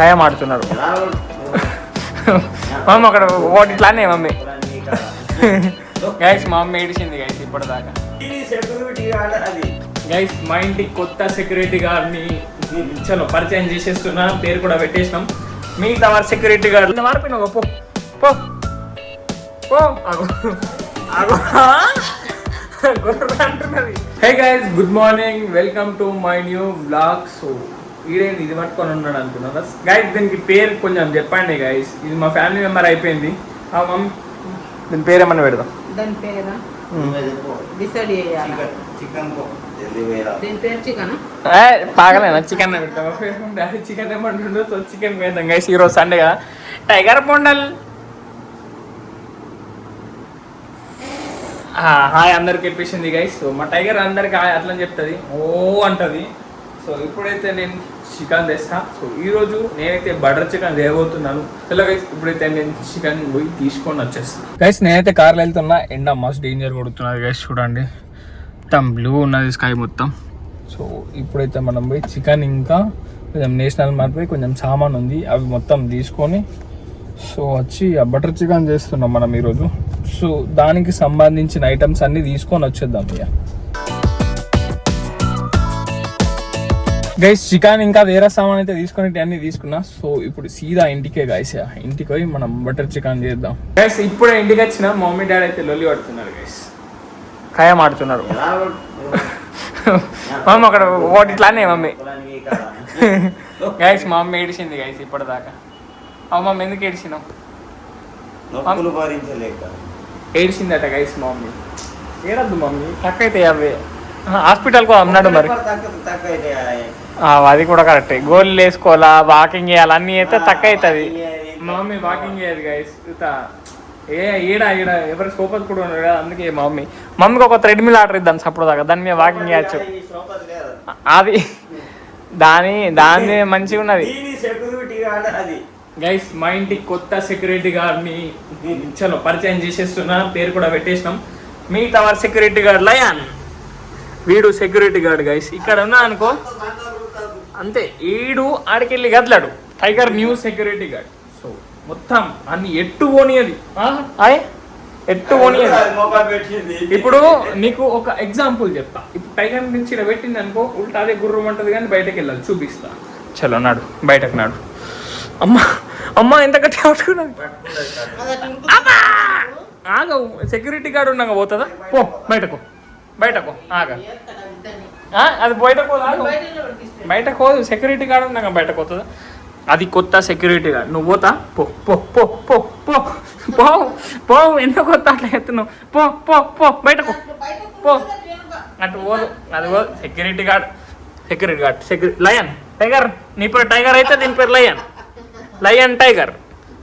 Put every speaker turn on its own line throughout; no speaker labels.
ఖాయం ఆడుతున్నారు. మమ్మీ అక్కడ ఒకటి ఇట్లానే మమ్మీ. గైస్ మా మమ్మీ ఏడిచింది గైస్ ఇప్పటిదాకా. గైస్ మా ఇంటికి కొత్త సెక్యూరిటీ గార్డ్ని చలో పరిచయం చేసేస్తున్నా, పేరు కూడా పెట్టేసినాం. మిగతా వారి సెక్యూరిటీ గార్డ్ మారిపోయినా పో పో పో అంటున్నది. Hey guys, good morning, welcome to my new blog. So ఈడేంటి ఇది పట్టుకొని ఉన్నాడు అనుకున్నాను గైస్. దీనికి పేరు కొంచెం చెప్పండి గైస్. ఇది మా ఫ్యామిలీ మెంబర్ అయిపోయింది. మమ్మీ దీని పేరు ఏమన్నా పెడదాం.
దాని పేరు డిసైడ్ చేయాలి.
పాగలేనా చికెన్ పెడతాం. డాడీ చికెన్ ఏమంటుండో సో చికెన్ పెడతాం గైస్. ఈరోజు సండే కదా. టైగర్ పొండల్ హాయ్ అందరికి చెప్పేసింది గైస్. సో మా టైగర్ అందరికి హాయ్ అట్లా చెప్తుంది, ఓ అంటది. సో ఇప్పుడైతే నేను చికెన్ తెస్తా. సో ఈరోజు నేనైతే బటర్ చికెన్ చేయబోతున్నాను. చలో గైస్, ఇప్పుడైతే నేను చికెన్ పోయి తీసుకొని వచ్చేస్తాను గైస్. నేనైతే కార్లో వెళ్తున్నా, ఎండ మస్తు డేంజర్ కొడుతున్నది గైస్. చూడండి మొత్తం బ్లూ ఉన్నది స్కై మొత్తం. సో ఇప్పుడైతే మనం పోయి చికెన్ ఇంకా కొంచెం నేషనల్ మార్ట్ కొంచెం సామాన్ ఉంది, అవి మొత్తం తీసుకొని సో వచ్చి ఆ బటర్ చికెన్ చేస్తున్నాం మనం ఈరోజు. సో దానికి సంబంధించిన ఐటమ్స్ అన్నీ తీసుకొని వచ్చేద్దాం ఇక గైస్. చికెన్ ఇంకా వేరే సామాన్ అయితే తీసుకొని అన్ని తీసుకున్నా. సో ఇప్పుడు సీదా ఇంటికే గైస్, ఇంటికి పోయి మనం బటర్ చికెన్ చేద్దాం గైస్. ఇప్పుడే ఇంటికి వచ్చిన మమ్మీ డాడీ అయితే లొల్లి పడుతున్నారు గైస్, ఖాయం ఆడుతున్నారు. మమ్మీ అక్కడ ఒకటి ఇట్లానే మమ్మీ. గైస్ మా మమ్మీ ఏడిచింది గైస్ ఇప్పటిదాకా. మమ్మీ ఎందుకు ఏడిచినావు? ఏడిచిందట గైస్ మా మమ్మీ. ఏడద్దు మమ్మీ, తక్కువ అయితే అవి హాస్పిటల్కి అన్నాడు మరి. అది కూడా కరెక్టే. గోళీలు వేసుకోవాలా, వాకింగ్ చేయాలి, అన్నీ అయితే తక్కువ అవుతుంది. మా మమ్మీ వాకింగ్ చేయదు గైస్. ఈడ ఎవరి సోపతి కూడా ఉన్నాడు కదా, అందుకే మా మమ్మీకి ఒక థ్రెడ్మిల్ ఆర్డర్ ఇద్దాం సపోర్ట్ దాకా, దాని మీద వాకింగ్ చేయొచ్చు. అది దాని మంచిగా ఉన్నది గైస్. మా ఇంటికి కొత్త సెక్యూరిటీ గార్డ్ని చలో పరిచయం చేసేస్తున్నా, పేరు కూడా పెట్టేసినాం. మిగతా వారి సెక్యూరిటీ గార్డ్ లయాన్, వీడు సెక్యూరిటీ గార్డ్ గైస్. ఇక్కడ ఉన్నా అనుకో అంతే, ఈడు ఆడికెళ్ళి గదలాడు. Tiger new security guard. So మొత్తం అన్ని ఎట్టు పోనీయది, ఎట్టు పోనీయది. ఇప్పుడు నీకు ఒక ఎగ్జాంపుల్ చెప్తా. ఇప్పుడు టైగర్ నుంచి ఇక్కడ పెట్టింది అనుకో, ఉల్టా అదే గుర్రం అంటది కానీ బయటకు వెళ్ళాలి, చూపిస్తా. చలో నాడు, బయటకు నాడు. అమ్మా ఎంత గట్టిగా పట్టుకున్నది. ఆగ సెక్యూరిటీ గార్డ్ ఉన్నాక పోతుందా? పో బయటకు ఆగ. అది బయటకు పోదు, సెక్యూరిటీ గార్డ్ ఉన్నాక బయటకు పోతుందా? అది కొత్త సెక్యూరిటీ గార్డ్. నువ్వు పోతా? పో పో పో పో పో పో పో ఎందుకు కొత్త అట్లా ఎత్తున్నావు? పో పో పో బయటకు పో. అటు పోదు, అది పోదు. Security guard lion tiger. నీ పేరు టైగర్ అయితే దీని పేరు లయన్ టైగర్.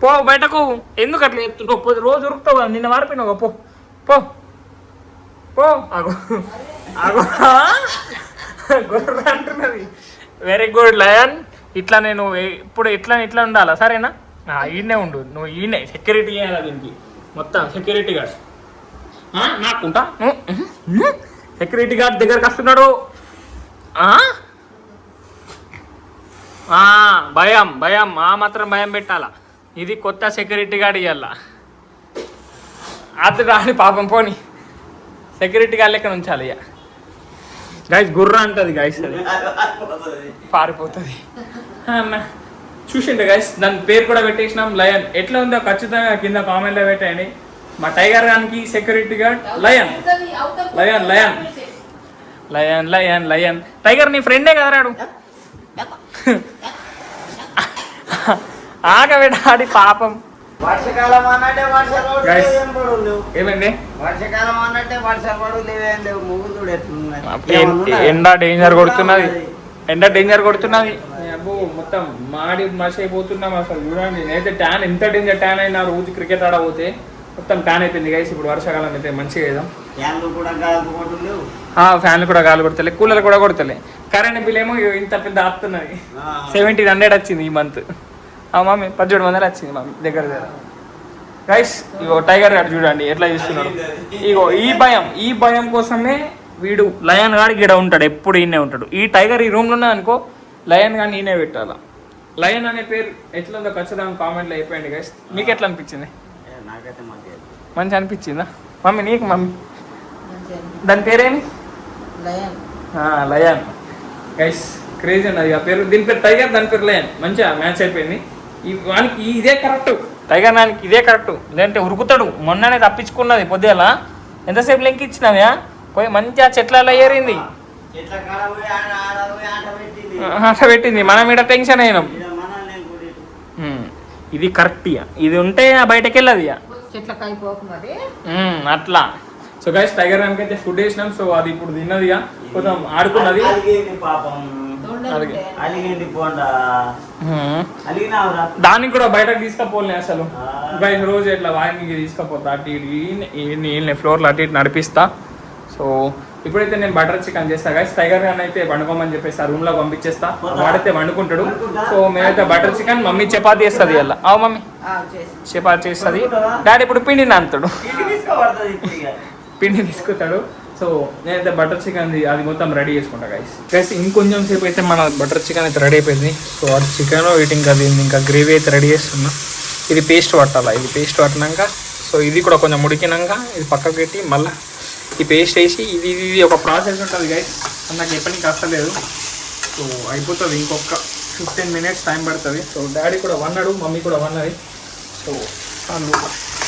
పో బయటకు. ఎందుకు అట్లా ఎత్తున్నావు? రోజు ఉరుకుతావు కదా, నిన్న మారిపోయినావు. పో పో పో. అంటున్నది. Very good lion. ఇట్లా నేను ఇప్పుడు ఇట్లా ఉండాలా, సరేనా? ఈయనే ఉండు నువ్వు, ఈయనే సెక్యూరిటీ చేయాలి దీనికి మొత్తం. సెక్యూరిటీ గార్డ్ నాకుంటా. సెక్యూరిటీ గార్డ్ దగ్గరకు వస్తున్నాడు. భయం మాత్రం భయం పెట్టాలా. ఇది కొత్త సెక్యూరిటీ గార్డ్ ఇవ్వాల. అది రాని పాపం పోని సెక్యూరిటీ గార్డ్ లెక్క ఉంచాలి ఇక గైస్. గుర్ర అంటది గైస్, అది పారిపోతుంది. చూసిండే గైస్, దాని పేరు కూడా పెట్టేసినాం లయన్. ఎట్లా ఉందో ఖచ్చితంగా కింద కామెంట్లో పెట్టండి. మా టైగర్ గానికి సెక్యూరిటీ గార్డ్ లయన్. టైగర్ నీ ఫ్రెండే కదా రాడు. ఆగబెట్టాడి పాపం.
వర్షాకాలం అన్నట్టే వర్షాలు
ఏమండి,
వర్షాకాలం అన్నట్టే వర్షాలు పడలేవు. ముగ్గురు
ఎండ డేంజర్ కొడుతున్నది. అబ్బో మొత్తం మాడి మసి అయిపోతున్నాం అసలు. చూడండి నేనైతే ట్యాన్, ఎంత డేంజర్ ట్యాన్ అయినా. రోజు క్రికెట్ ఆడబోతే మొత్తం ట్యాన్ అయిపోయింది గైస్. ఇప్పుడు వర్షాకాలం అయితే మంచిగా వేద్దాం. ఫ్యాన్లు కూడా గాలి కొడతలే, కూలర్ కూడా కొడతలే. కరెంట్ బిల్ ఏమో ఇంత పెద్ద ఆపుతున్నది. 1700 వచ్చింది ఈ మంత్. మమ్మీ 1800 వచ్చింది మమ్మీ దగ్గర గైస్. ఇగో టైగర్ గారు చూడండి ఎట్లా చూస్తున్నాడు. ఇగో ఈ భయం కోసమే వీడు లయన్ గాడు గిడ ఉంటాడు, ఎప్పుడు ఈయనే ఉంటాడు. ఈ టైగర్ ఈ రూమ్లో ఉన్నది అనుకో, లయన్ గాని ఈయనే పెట్టాలా. లయన్ అనే పేరు ఎట్లుందో ఖచ్చితంగా కామెంట్లో అయిపోయింది గైస్. మీకు ఎట్లా అనిపించింది?
నాకైతే
మంచి అనిపించిందా మమ్మీ? నీకు మమ్మీ
మంచిగా
దాని పేరేమి?
లయన్.
లయన్ గైస్, క్రేజీ ఉన్నది ఆ పేరు. దీని పేరు టైగర్, దాని పేరు లయన్. మంచిగా మ్యాచ్ అయిపోయింది. వానికి ఇదే కరెక్ట్, టైగర్ నానికి ఇదే కరెక్ట్. లేదంటే ఉరుకుతాడు. మొన్ననే తప్పించుకున్నది పొద్దుల. ఎంతసేపు లెంకి ఇచ్చినది పోయి మంచిగా చెట్లలో ఏరింది, అట్లా పెట్టింది. మనం ఇక్కడ టెన్షన్ అయినాం. ఇది కరెక్ట్ ఇక, ఇది ఉంటే బయటకు వెళ్ళదు ఇక
చెట్లకు అయిపోకు మరి
అట్లా. సో గైస్, టైగర్ రామ్కి అయితే ఫుడ్ వేసినాం. సో అది ఇప్పుడు తిన్నది ఇక, కొంచెం ఆడుకున్నది. దానికి కూడా బయటకు తీసుకపోలే అసలు. గైస్ రోజు ఇట్లా వాకింగ్ తీసుకపోతా, అటు ఇటు ఫ్లోర్లో అటు ఇటు నడిపిస్తా. సో ఇప్పుడైతే నేను బటర్ చికెన్ చేస్తా గైస్. టైగర్ గారిని అయితే వండుకోమని చెప్పేసి ఆ రూమ్ లో పంపించేస్తా, వాడైతే వండుకుంటాడు. సో మేమైతే బటర్ చికెన్, మమ్మీ చపాతీ చేస్తుంది ఇలా. అవు మమ్మీ చపాతీ చేస్తుంది. డాడీ ఇప్పుడు పిండి నానుతాడు, పిండి తీసుకుంటాడు. సో నేనైతే బటర్ చికెన్ అది మొత్తం రెడీ చేసుకుంటా గైస్. గైస్ ఇంకొంచెం సేపు అయితే మన బటర్ చికెన్ అయితే రెడీ అయిపోయింది. సో అది చికెన్ వీటి ఇంకా గ్రేవీ అయితే రెడీ చేస్తున్నా. ఇది పేస్ట్ పట్టాలా, ఇది పేస్ట్ పట్టినాక సో ఇది కూడా కొంచెం ఉడికినాక ఇది పక్కకు పెట్టి మళ్ళీ ఈ పేస్ట్ వేసి ఇది ఒక ప్రాసెస్ ఉంటుంది గైస్. నాకు ఎప్పటికీ కష్టలేదు. సో అయిపోతుంది, ఇంకొక 15 minutes టైం పడుతుంది. సో డాడీ కూడా వన్నాడు, మమ్మీ కూడా వన్నది. సో వాళ్ళు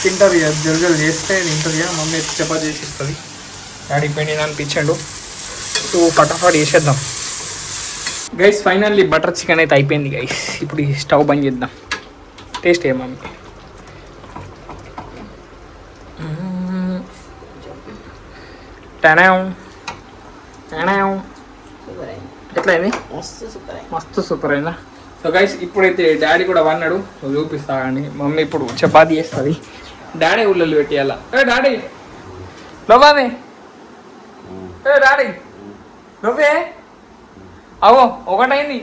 తింటారు ఇక, జరుగులు చేస్తే తింటుంది ఇక. మమ్మీ చపాతీ చేసి ఇస్తుంది, డాడీ పిండి అనిపించాడు. సో ఫటాఫట్ చేసేద్దాం గైస్. ఫైనల్లీ బటర్ చికెన్ అయితే అయిపోయింది గైస్. ఇప్పుడు ఈ స్టవ్ బంద్ చేద్దాం. టేస్ట్ ఏ మమ్మీ? ఎట్లా అయింది? మస్తు సూపర్ అయిందా? సో గైస్ ఇప్పుడైతే డాడీ కూడా వన్నాడు, చూపిస్తా అండి. మమ్మీ ఇప్పుడు చపాతీ చేస్తుంది, డాడీ ఉల్లలు పెట్టేయాల. డాడీ లోబానే, డాడీ నువ్వే అవో ఒకటైంది.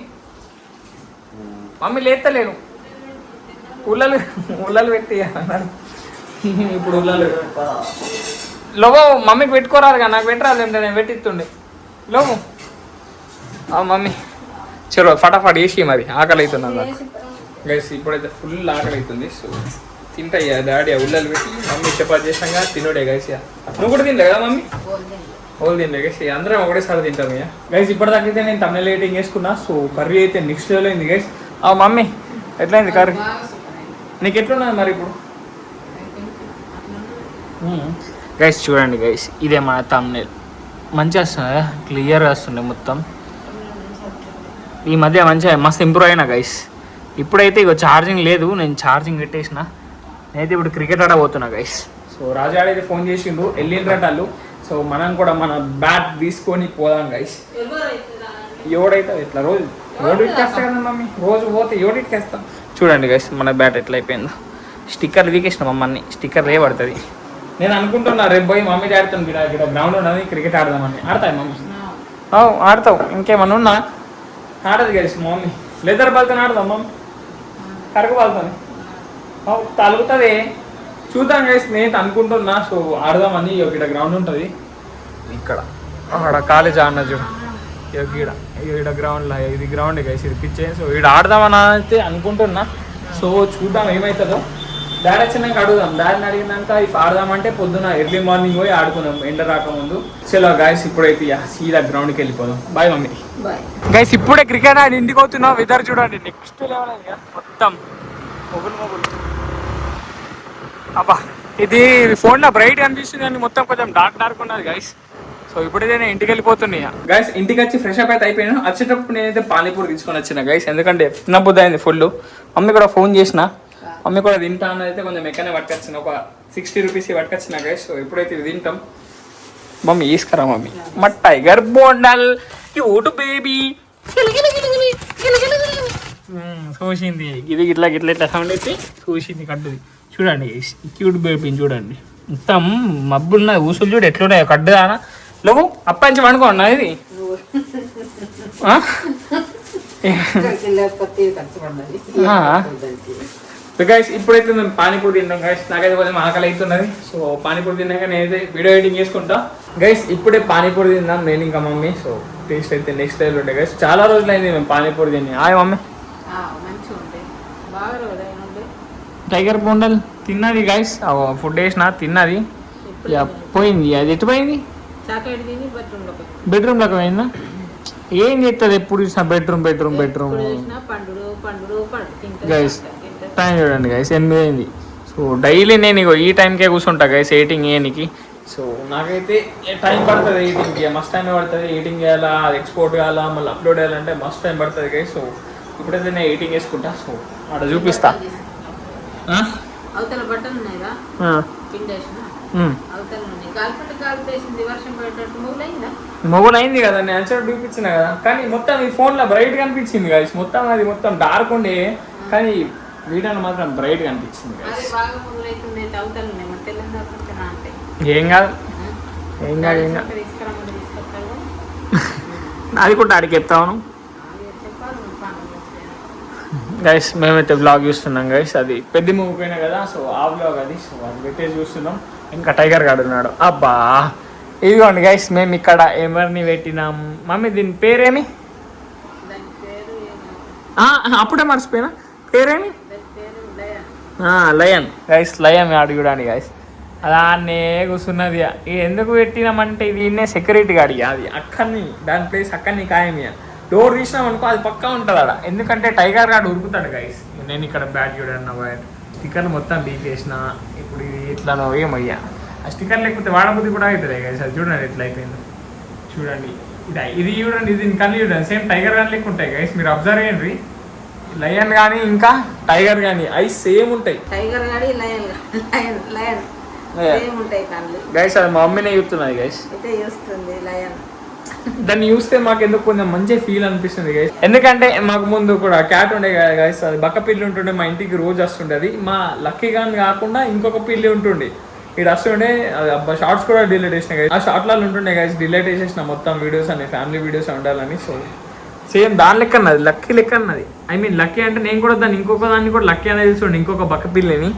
మమ్మీ లేస్తలేను, ఉల్లలు పెట్టి ఇప్పుడు ఉల్లలు లోబో మమ్మీకి పెట్టుకోరాదు కదా, నాకు పెట్టరాదు. ఏంటంటే నేను పెట్టిస్తుండే లోబో. మమ్మీ చలో ఫటాఫట్ వేసి, మరి ఆకలి అవుతుంది నాకు గైస్. ఇప్పుడైతే ఫుల్ ఆకలి అవుతుంది. సో తింటాయ్యా డాడీ ఉల్లలు పెట్టి, మమ్మీ చపాతి చేసాక తినడే గైస్. నువ్వు కూడా తింటా కదా మమ్మీ? ఓల్ తిండే గైస్, అందరం ఒకటేసారి తింటాం ఇక గైస్. ఇప్పటిదాకైతే నేను తమిళ ఎడిటింగ్ వేసుకున్నా. సో కర్రీ అయితే నెక్స్ట్ లెవెల్ అయింది గైస్. మమ్మీ ఎట్లయింది కర్రీ? నీకు ఎట్లున్నది మరి ఇప్పుడు? గైస్ చూడండి గైస్, ఇదే మన థంబ్నెయిల్. మంచిగా వస్తుంది కదా, క్లియర్గా వస్తుండే మొత్తం. ఈ మధ్య మంచిగా మస్తు ఇంప్రూవ్ అయినా గైస్. ఇప్పుడైతే ఇక ఛార్జింగ్ లేదు, నేను ఛార్జింగ్ పెట్టేసిన. నేనైతే ఇప్పుడు క్రికెట్ ఆడబోతున్నా గైస్. సో రాజా అయితే ఫోన్ చేసిండు, వెళ్ళిండ్రటాలు. సో మనం కూడా మన బ్యాట్ తీసుకొని పోదాం గైస్. ఎవడైతే ఎట్లా రోజు ఎవడికి వేస్తా కదా మమ్మీ, రోజు పోతే ఎవడికి వేస్తాం. చూడండి గైస్ మన బ్యాట్ ఎట్లా అయిపోయిందో. స్టిక్కర్ వీకేసిన మమ్మల్ని, స్టిక్కర్ రే పడుతుంది. నేను అనుకుంటున్నా రేపు పోయి మమ్మీ డాడీతో ఇక్కడ గ్రౌండ్ ఉన్నది, క్రికెట్ ఆడదామని. ఆడతాయి మమ్మీ? ఆడతావు. ఇంకేమన్నా ఉన్నా? ఆడదు గైస్ మమ్మీ. లెదర్ బాల్తో ఆడదాం మమ్మీ, కరగ బాల్తో తలుగుతుంది. చూద్దాం గైస్, నేను అనుకుంటున్నా. సో ఆడదామని. ఇక్కడ గ్రౌండ్ ఉంటుంది, ఇక్కడ అక్కడ కాలేజ్ ఆడిన చూడు, ఇక్కడ గ్రౌండ్లో. ఇది గ్రౌండ్ గైస్, ఇది పిచ్చే. సో ఇక్కడ ఆడదామని అయితే అనుకుంటున్నా. సో చూద్దాం ఏమవుతుందో. డాడీ వచ్చినాక అడుగుదాం. డాడీని అడిగినాక ఇఫ్ ఆడదామంటే పొద్దున ఎర్లీ మార్నింగ్ పోయి ఆడుకుందాం, ఎండ రాకముందు. చలో గైస్ ఇప్పుడైతే సీదా గ్రౌండ్కి వెళ్ళిపోదాం. Bye mummy. గైస్ ఇప్పుడే క్రికెట్ ఆడి ఇంటికి అవుతున్నాం. వెదర్ చూడండి నెక్స్ట్ లెవెల్ అది మొత్తం మొగులు. అబ్బా ఇది ఫోన్లో బ్రైట్ అనిపిస్తుంది కానీ మొత్తం కొంచెం డార్క్ ఉన్నది గైస్. సో ఇప్పుడైతే నేను ఇంటికి వెళ్ళిపోతున్నాయి గైస్. ఇంటికి వచ్చి ఫ్రెష్ అప్ అయితే అయిపోయాను. వచ్చేటప్పుడు నేనైతే పానీపూరి తీసుకొని వచ్చిన గైస్, ఎందుకంటే తినబుద్ధి అయింది ఫుల్. మమ్మీ కూడా ఫోన్ చేసిన, మమ్మీ కూడా తింటా అన్నది అయితే కొంచెం ఎక్కడనే పట్టుకొచ్చిన, ఒక 60 రూపీస్ పట్టుకొచ్చిన గైస్. సో ఇప్పుడైతే ఇది తింటాం. మమ్మీ తీసుకురా మమ్మీ. మా టైగర్ బోండల్ క్యూట్ బేబీ చూసింది. ఇది ఇట్లా సౌండ్ అయితే చూసింది కడ్డుది. చూడండి క్యూట్ బేబీని చూడండి, మొత్తం మబ్బున్నది. ఊసులు చూడు ఎట్లున్నాయో కడ్డు దానా. లోపు అప్పాంచి వండుకోండి ఇది. గైస్ ఇప్పుడైతే మేము పానీపూరి తింటాం గైస్. నాకైతే కొంచెం ఆకలి అవుతున్నది. సో పానీపూరి తిన్నాక నేనైతే వీడియో ఎడిటింగ్ చేసుకుంటా గైస్. ఇప్పుడే పానీపూరి తిందాం నేను ఇంకా మమ్మీ. సో టేస్ట్ అయితే నెక్స్ట్ లెవెల్ ఉంటాయి గైస్. చాలా రోజులు అయింది మేము పానీపూరి తిని. Hi mummy.
బాగా రోజు అయినా ఉండే.
టైగర్ బొండల్ తిన్నది గైస్, ఫుడ్ వేసిన తిన్నది,
ఎప్పుడు
ఇక పోయింది. అది ఎటు పోయింది?
చాక్లెట్ తిని బెడ్రూమ్లోకి
బెడ్రూమ్లోకి పోయిందా? ఏం చేస్తుంది ఎప్పుడు చూసినా బెడ్రూమ్ బెడ్రూమ్ బెడ్రూమ్.
పండు
గైస్ టైం చూడండి గైస్, 8 అయింది. సో డైలీ నేను ఇగో ఈ టైంకే కూర్చుంటా గైస్ ఎయిటింగ్ చేయడానికి. సో నాకైతే టైం పడుతుంది ఎయిటింగ్కి, మస్ట్ టైం పడుతుంది. ఎయిటింగ్ చేయాలా, అది ఎక్స్పోర్ట్ చేయాలా, మళ్ళీ అప్లోడ్ చేయాలంటే మస్ట్ టైం పడుతుంది గైస్. సో ఇప్పుడైతే నేను ఎయిటింగ్ వేసుకుంటా. సో అక్కడ చూపిస్తా.
అవతల బట్టలు ఉన్నాయిరా పిండేసిన అవతల ఉన్నాయి. కాల్పేసింది వర్షం పడేటట్టు
మొగులు అయింది కదా, నేను యాక్చువల్ చూపించిన కదా. కానీ మొత్తం ఈ ఫోన్లో బ్రైట్ కనిపించింది గైస్. మొత్తం అది మొత్తం డార్క్ ఉండే, కానీ వీడియోలో మాత్రం బ్రైట్ కనిపించింది గైస్.
బాగా మొదలైతుంది. అవతల ఉన్నాయి మరి తెల్లందా అంటే
ఏం కాదు ఏం కాదు ఏం కాదు. అది కూడా ఆడికి చెప్తాను గైస్. మేమైతే బ్లాగ్ చూస్తున్నాం గైస్, అది పెద్ద మూవీ పోయినా కదా. సో ఆ బ్లాగ్ అది, సో అది పెట్టేసి చూస్తున్నాం. ఇంకా టైగర్ గాడు ఉన్నాడు. అబ్బా ఇదిగోండి గైస్, మేము ఇక్కడ ఎవరిని పెట్టినాం. మమ్మీ దీని పేరేమి? అప్పుడే మర్చిపోయినా పేరేమి? Lion guys. లయన్ ఆడు చూడండి గైస్, అలానే కూర్చున్నది. ఇది ఎందుకు పెట్టినామంటే ఇది సెక్యూరిటీ గాడి, అది అక్కడిని దాని ప్లేస్ అక్కడిని ఖాయమియా. డోర్ తీసినాం అనుకో అది పక్కా ఉంటుంది అక్కడ. ఎందుకంటే టైగర్ గాడు ఉరుకుతాడు గైస్. నేను ఇక్కడ బ్యాట్ చూడన్న స్టిక్కర్ మొత్తం బీకేసిన. ఇప్పుడు ఇది ఇట్లానో ఏమయ్యా, ఆ స్టిక్కర్ లేకపోతే వాడబుద్ధి కూడా అవుతుంది గైస్. అది చూడండి ఎట్లా అయిపోయింది చూడండి. ఇది చూడండి, ఇది కళ్ళు చూడండి, సేమ్ టైగర్ గాని లెక్క ఉంటాయి గైస్. మీరు అబ్జర్వ్ చేయండి, లయన్ కానీ ఇంకా టైగర్ కానీ ఐస్ సేమ్ ఉంటాయి.
టైగర్ గాని లయన్ లయన్ సేమ్ ఉంటాయి కళ్ళు
గైస్. అది మా మమ్మీనే చూస్తున్నది గైస్.
అయితే చూస్తుంది లయన్.
దాన్ని చూస్తే మాకు ఎందుకు కొంచెం మంచి ఫీల్ అనిపిస్తుంది గైస్. ఎందుకంటే మాకు ముందు కూడా క్యాట్ ఉండే కదా గైస్, అది బక్క పిల్లి ఉంటుండే. మా ఇంటికి రోజు వస్తుండేది. మా లక్కీ గాని కాకుండా ఇంకొక పిల్లి ఉంటుండే, ఇక్కడ వస్తుండే. అది అబ్బా షార్ట్స్ కూడా డిలీట్ చేసిన గైస్. ఆ షార్ట్లలో ఉంటుండే గైస్, డిలీట్ చేసేసిన మొత్తం వీడియోస్ అన్ని, ఫ్యామిలీ వీడియోస్ ఉండాలని. సో సేమ్ దాని లెక్క అన్నది, లక్కీ లెక్క అన్నది. ఐ మీన్ లక్కీ అంటే నేను కూడా దాన్ని ఇంకొక దాన్ని కూడా లక్కీ అనేది చూస్తుండే, ఇంకొక బక్క పిల్లిని.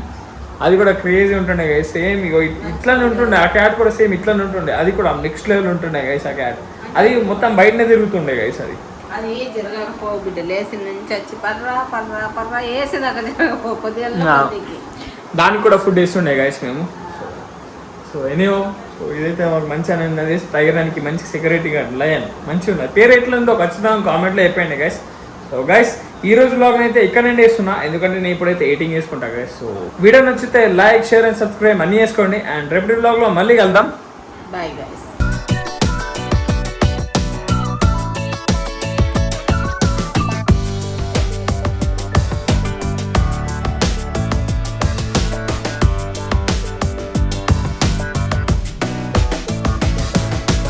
అది కూడా క్రేజీ ఉంటుండే గైస్. సేమ్ ఇగో ఇట్లానే ఉంటుండే. ఆ క్యాట్ కూడా సేమ్ ఇట్లానే ఉంటుండే. అది కూడా నెక్స్ట్ లెవెల్ ఉంటుండే గైస్. ఆ క్యాట్ అది మొత్తం బయటనే తిరుగుతుండే గైస్.
అది జరగకపో బిడ్డ లేసి నుంచి వచ్చి పర్రా పర్రా పర్రా వేసేదాకా జరగపో కొద్దిగా.
దానికి కూడా ఫుడ్ వేస్తుండే గైస్ మేము. సో ఎనీవో, సో ఇదైతే మాకు మంచిగా ఉన్నది. టైగర్ దానికి మంచి సెక్యూరిటీ గార్డ్ లయన్ మంచిగా ఉన్నది. పేరు ఎట్లా ఉందో ఖచ్చితంగా కామెంట్లో చెప్పండి గైస్. సో గైస్ ఈ రోజు బ్లాగ్ అయితే ఇక్కడ నుండి వేస్తున్నా, ఎందుకంటే నేను ఇప్పుడైతే ఎడిటింగ్ చేసుకుంటా గైస్. సో వీడియో నచ్చితే లైక్, షేర్ అండ్ సబ్స్క్రైబ్ అన్నీ చేసుకోండి. అండ్ రేపటి బ్లాగ్లో మళ్ళీ కలుద్దాం.
Bye guys.